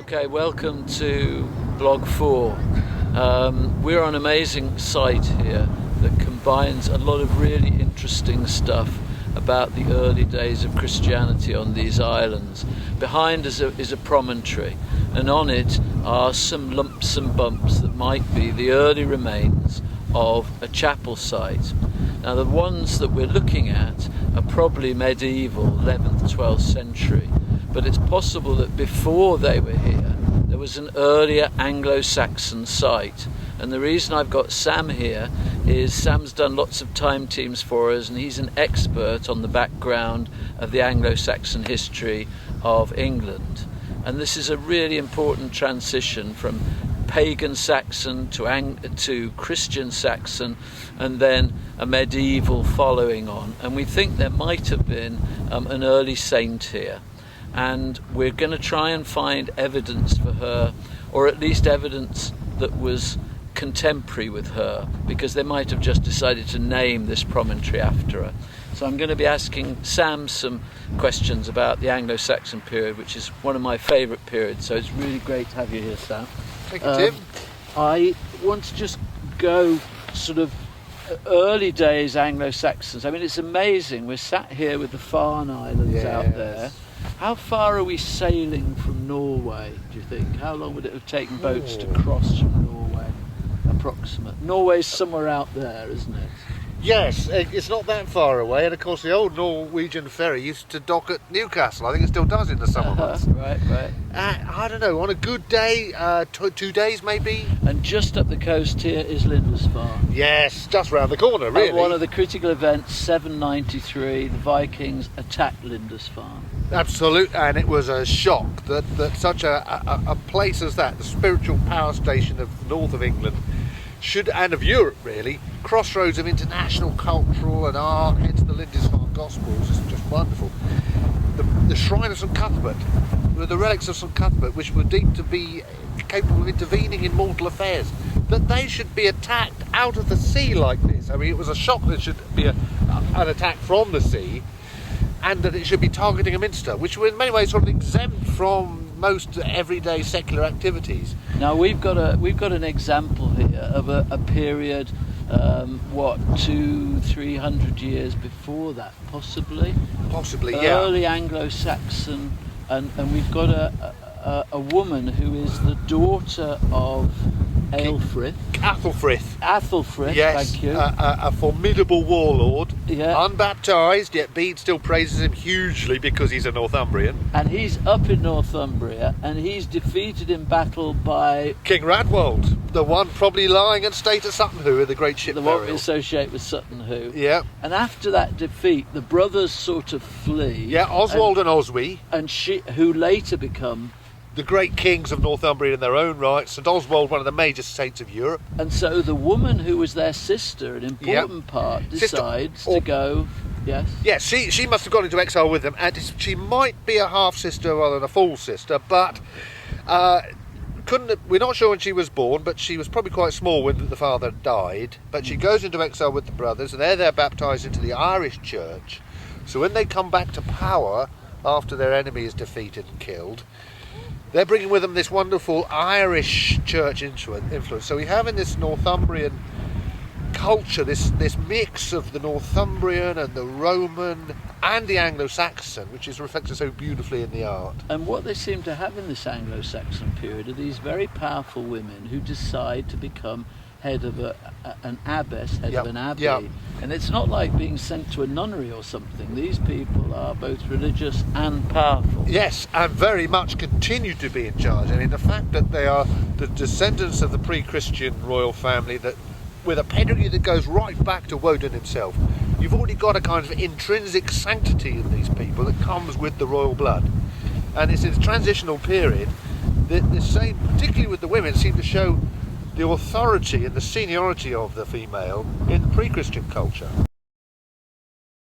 Okay, welcome to Blog 4. We're on an amazing site here that combines a lot of really interesting stuff about the early days of Christianity on these islands. Behind us is a promontory, and on it are some lumps and bumps that might be the early remains of a chapel site. Now, the ones that we're looking at are probably medieval, 11th, 12th century, but it's possible that before they were here, there was an earlier Anglo-Saxon site. And the reason I've got Sam here is Sam's done lots of time teams for us, and he's an expert on the background of the Anglo-Saxon history of England. And this is a really important transition from pagan Saxon to Christian Saxon, and then a medieval following on. And we think there might have been an early saint here. And we're going to try and find evidence for her, or at least evidence that was contemporary with her, because they might have just decided to name this promontory after her. So I'm going to be asking Sam some questions about the Anglo-Saxon period, which is one of my favourite periods. So it's really great to have you here, Sam. Thank you, Tim. I want to just go sort of early days Anglo-Saxons. I mean, it's amazing. We're sat here with the Farne Islands out there. How far are we sailing from Norway, do you think? How long would it have taken boats to cross from Norway, approximate? Norway's somewhere out there, isn't it? Yes, it's not that far away, and of course the old Norwegian ferry used to dock at Newcastle. I think it still does in the summer months. Right. I don't know, on a good day, 2 days maybe. And just up the coast here is Lindisfarne. Yes, just round the corner, really. At one of the critical events, 793, the Vikings attacked Lindisfarne. Absolutely, and it was a shock that such a place as that, the spiritual power station of the north of England, and of Europe really, crossroads of international cultural and art, hence the Lindisfarne Gospels, is just wonderful. The shrine of St Cuthbert, the relics of St Cuthbert, which were deemed to be capable of intervening in mortal affairs, that they should be attacked out of the sea like this. I mean, it was a shock that it should be an attack from the sea, and that it should be targeting a minster, which were in many ways sort of exempt from most everyday secular activities. Now we've got an example here of a period, 200-300 years before that, possibly, yeah. Early Anglo-Saxon, and we've got a woman who is the daughter of Aelfrith. Athelfrith, yes, thank you. A formidable warlord, yeah. Unbaptised, yet Bede still praises him hugely because he's a Northumbrian. And he's up in Northumbria, and he's defeated in battle by King Radwold, the one probably lying at state at Sutton Hoo in the great ship the burial. one we associate with Sutton Hoo. Yeah. And after that defeat, the brothers sort of flee. Yeah, Oswald and Oswy. And who later become the great kings of Northumbria in their own right. St Oswald, one of the major saints of Europe. And so the woman who was their sister, an important part, decides to go. Yes. Yes, she must have gone into exile with them, and she might be a half sister rather than a full sister, but we're not sure when she was born, but she was probably quite small when the father died. But she goes into exile with the brothers, and they're baptised into the Irish Church. So when they come back to power after their enemy is defeated and killed, they're bringing with them this wonderful Irish church influence. So we have in this Northumbrian culture this mix of the Northumbrian and the Roman and the Anglo-Saxon, which is reflected so beautifully in the art. And what they seem to have in this Anglo-Saxon period are these very powerful women who decide to become head of an abbess, head of an abbey. Yep. And it's not like being sent to a nunnery or something. These people are both religious and powerful. Yes, and very much continue to be in charge. I mean, the fact that they are the descendants of the pre-Christian royal family, that with a pedigree that goes right back to Woden himself, you've already got a kind of intrinsic sanctity in these people that comes with the royal blood. And it's in this transitional period that the same, particularly with the women, seem to show the authority and the seniority of the female in the pre-Christian culture.